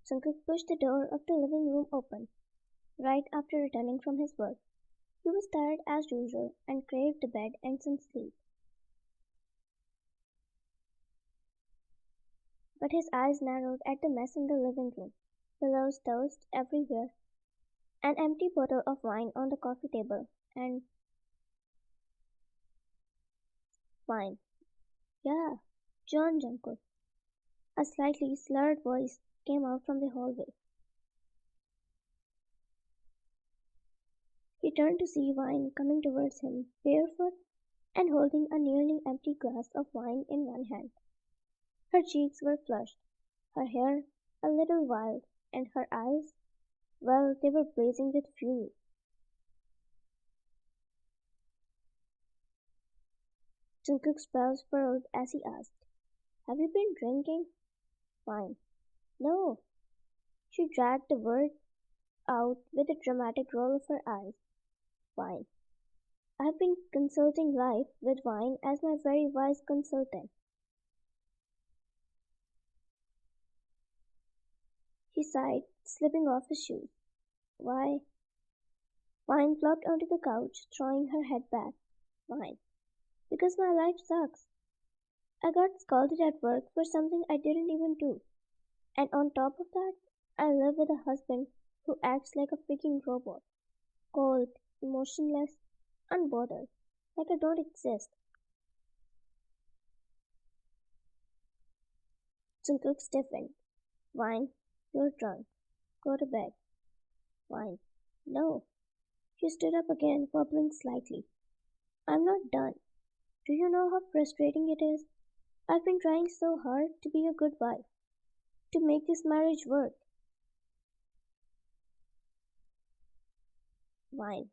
Jungkook pushed the door of the living room open right after returning from his work. He was tired as usual and craved the bed and some sleep, but his eyes narrowed at the mess in the living room. Pillows tossed everywhere, an empty bottle of wine on the coffee table, and wine. Yeah, John Jungkook. A slightly slurred voice came out from the hallway. He turned to see Wine coming towards him, barefoot and holding a nearly empty glass of wine in one hand. Her cheeks were flushed, her hair a little wild, and her eyes, well, they were blazing with fury. Jungkook's brows furrowed as he asked, "Have you been drinking?" Wine. No. She dragged the word out with a dramatic roll of her eyes. Wine. I've been consulting life with wine as my very wise consultant. He sighed, slipping off his shoes. Why? Wine flopped onto the couch, throwing her head back. Wine. Because my life sucks. I got scolded at work for something I didn't even do. And on top of that, I live with a husband who acts like a freaking robot. Cold, emotionless, unbothered. Like I don't exist. Jungkook stiffened. Wine, you're drunk. Go to bed. Wine. No. She stood up again, bubbling slightly. I'm not done. Do you know how frustrating it is? I've been trying so hard to be a good wife, to make this marriage work. Wine.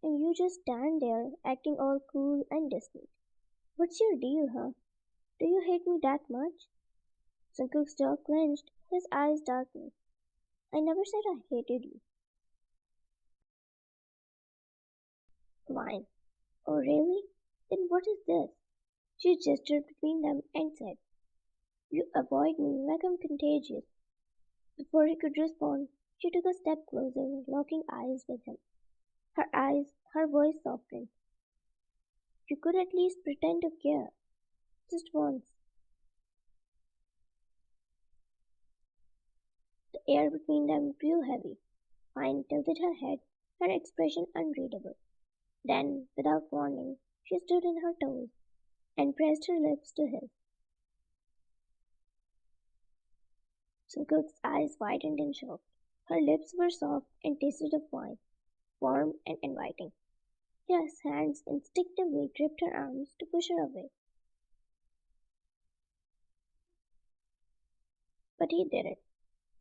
And you just stand there acting all cool and distant. What's your deal, huh? Do you hate me that much? Jungkook's jaw clenched, his eyes darkened. I never said I hated you. Wine. Oh, really? Then what is this? She gestured between them and said, You avoid me like I'm contagious. Before he could respond, she took a step closer, locking eyes with him. Her voice softened. You could at least pretend to care. Just once. The air between them grew heavy. Pine tilted her head, her expression unreadable. Then, without warning, she stood on her toes and pressed her lips to his. Jungkook's eyes widened in shock. Her lips were soft and tasted of wine, warm and inviting. His hands instinctively gripped her arms to push her away. But he didn't.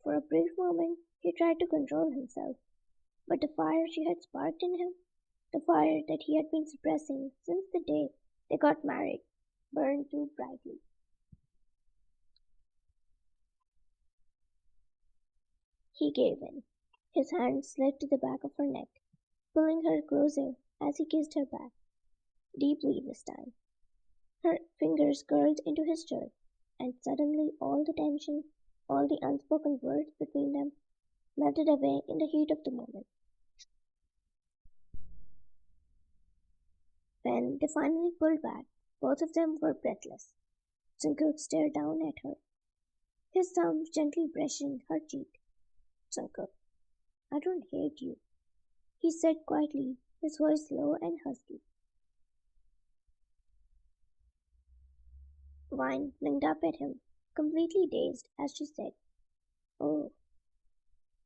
For a brief moment, he tried to control himself, but the fire she had sparked in him, the fire that he had been suppressing since the day they got married, burned too brightly. He gave in. His hand slid to the back of her neck, pulling her closer as he kissed her back, deeply this time. Her fingers curled into his shirt, and suddenly all the tension, all the unspoken words between them, melted away in the heat of the moment. When they finally pulled back, both of them were breathless. Jungkook stared down at her, his thumbs gently brushing her cheek. Jungkook, I don't hate you, he said quietly, his voice low and husky. Vine blinked up at him, completely dazed, as she said, Oh.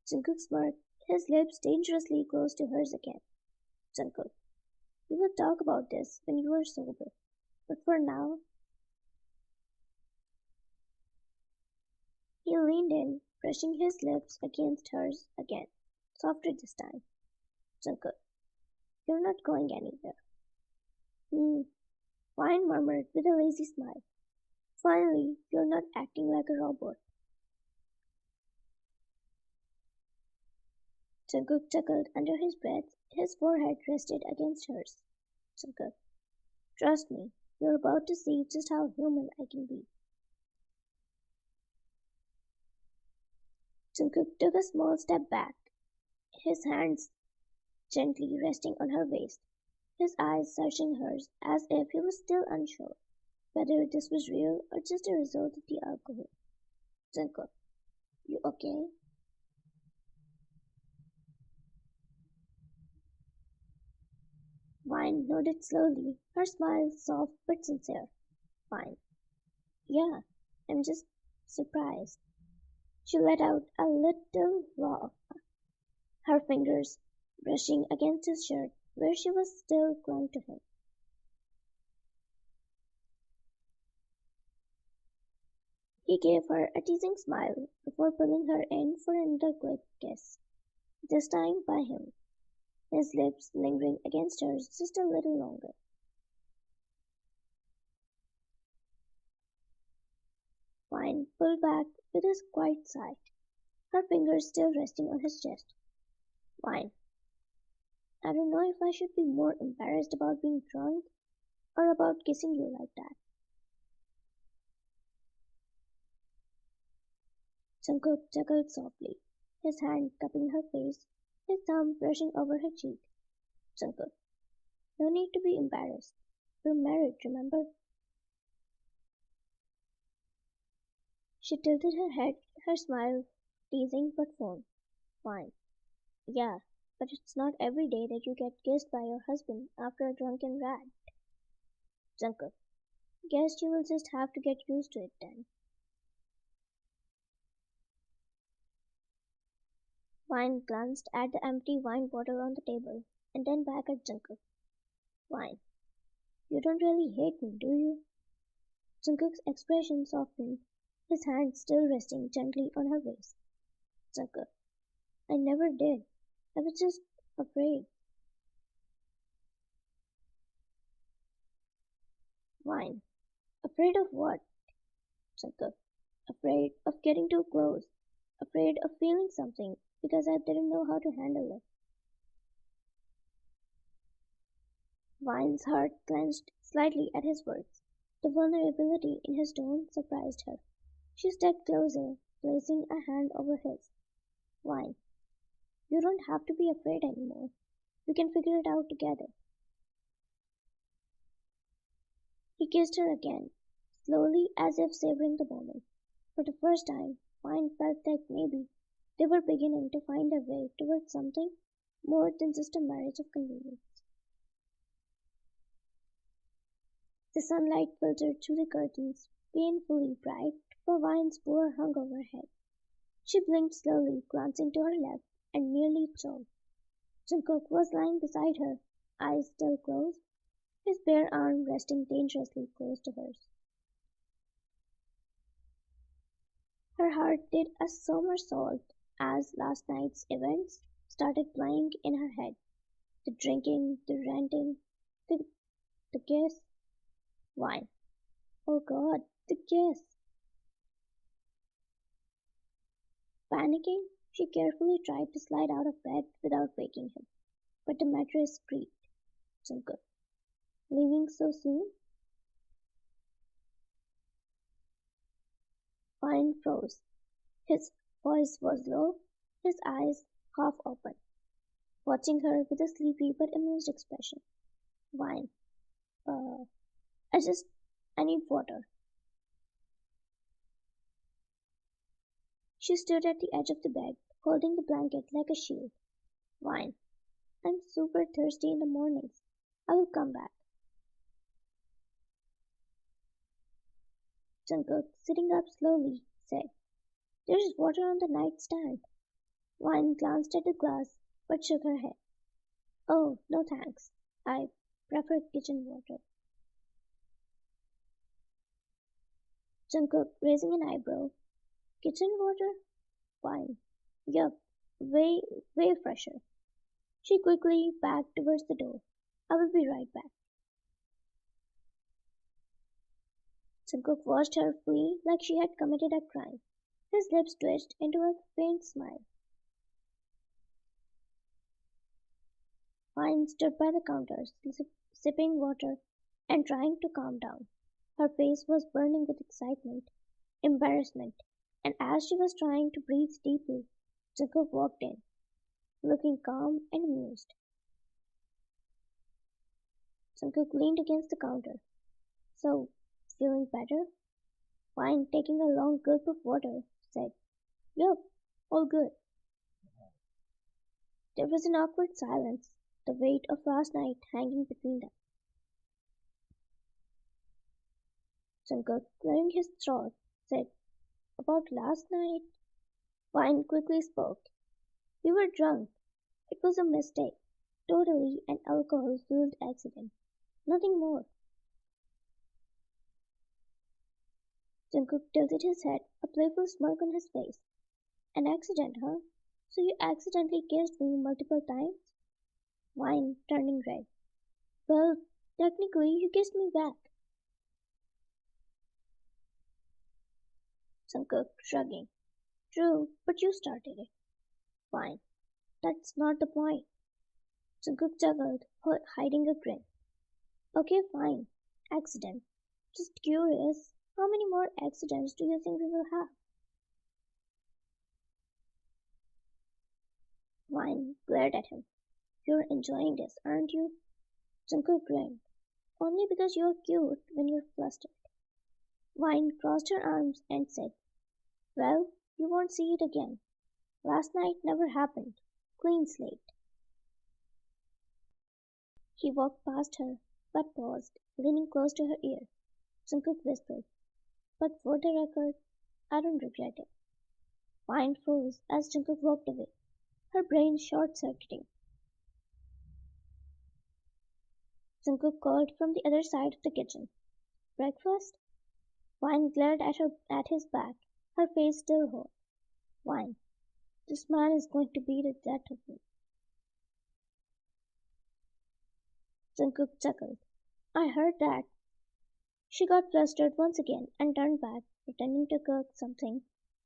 Jungkook smirked, his lips dangerously close to hers again. Jungkook, we will talk about this when you are sober. But for now, he leaned in, brushing his lips against hers again, softer this time. Jungkook, you're not going anywhere. Vine murmured with a lazy smile. Finally, you're not acting like a robot. Jungkook chuckled under his breath, his forehead rested against hers. Jungkook, trust me, you're about to see just how human I can be. Jungkook took a small step back, his hands gently resting on her waist, his eyes searching hers as if he was still unsure whether this was real or just a result of the alcohol. Jungkook, you okay? Vine nodded slowly, her smile soft but sincere. Fine. Yeah, I'm just surprised. She let out a little laugh, her fingers brushing against his shirt where she was still clung to him. He gave her a teasing smile before pulling her in for another quick kiss, this time by him, his lips lingering against hers just a little longer. Vine pulled back with a quiet sigh, her fingers still resting on his chest. Vine, I don't know if I should be more embarrassed about being drunk or about kissing you like that. Jungkook chuckled softly, his hand cupping her face, his thumb brushing over her cheek. Jungkook, no need to be embarrassed. We're married, remember? She tilted her head, her smile teasing but firm. Fine. Yeah, but it's not every day that you get kissed by your husband after a drunken ride. Jungkook, guess you will just have to get used to it then. Vine glanced at the empty wine bottle on the table and then back at Jungkook. Vine, you don't really hate me, do you? Jungkook's expression softened, his hand still resting gently on her waist. Jungkook, I never did. I was just afraid. Vine, afraid of what? Jungkook, afraid of getting too close, afraid of feeling something because I didn't know how to handle it. Vine's heart clenched slightly at his words. The vulnerability in his tone surprised her. She stepped closer, placing a hand over his. Vine, you don't have to be afraid anymore. We can figure it out together. He kissed her again, slowly as if savoring the moment. For the first time, Vine felt that maybe they were beginning to find their way towards something more than just a marriage of convenience. The sunlight filtered through the curtains, painfully bright, for Vine's poor hung over her head. She blinked slowly, glancing to her left, and nearly choked. Jungkook was lying beside her, eyes still closed, his bare arm resting dangerously close to hers. Her heart did a somersault as last night's events started playing in her head. The drinking, the ranting, the, the kiss. Wine. Oh God, the kiss. Panicking, she carefully tried to slide out of bed without waking him, but the mattress creaked. Jungkook, leaving so soon? Vine froze. His voice was low, his eyes half open, watching her with a sleepy but amused expression. Vine, uh, I just, I need water. She stood at the edge of the bed, holding the blanket like a shield. Vine, I'm super thirsty in the mornings. I will come back. Jungkook, sitting up slowly, said, there is water on the nightstand. Vine glanced at the glass, but shook her head. Oh, no thanks. I prefer kitchen water. Jungkook, raising an eyebrow. Kitchen water? Fine. Yup, way, way fresher. She quickly backed towards the door. I will be right back. Jungkook watched her flee like she had committed a crime. His lips twitched into a faint smile. Vine stood by the counter, sipping water and trying to calm down. Her face was burning with excitement, embarrassment, And as she was trying to breathe deeply, Jungkook walked in, looking calm and amused. Jungkook leaned against the counter. So, feeling better? Fine, taking a long gulp of water, said, Yup, all good. There was an awkward silence, the weight of last night hanging between them. Jungkook, clearing his throat, said, About last night? Fine quickly spoke. We were drunk. It was a mistake. Totally an alcohol-fueled accident. Nothing more. Jungkook tilted his head, a playful smirk on his face. An accident, huh? So you accidentally kissed me multiple times? Wine turning red. Well, technically you kissed me back. Jungkook shrugging. True, but you started it. Fine. That's not the point. Jungkook chuckled, hiding a grin. Okay, fine. Accident. Just curious, how many more accidents do you think we will have? Vine glared at him. You're enjoying this, aren't you? Jungkook grinned. Only because you're cute when you're flustered. Vine crossed her arms and said, Well, you won't see it again. Last night never happened. Clean slate. He walked past her, but paused, leaning close to her ear. Jungkook whispered, But for the record, I don't regret it. Vine froze as Jungkook walked away, her brain short-circuiting. Jungkook called from the other side of the kitchen. Breakfast? Vine glared at his back, her face still hot. Vine, this man is going to beat the death of me. Jungkook chuckled. I heard that. She got flustered once again and turned back, pretending to cook something,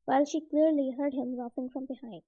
while she clearly heard him laughing from behind.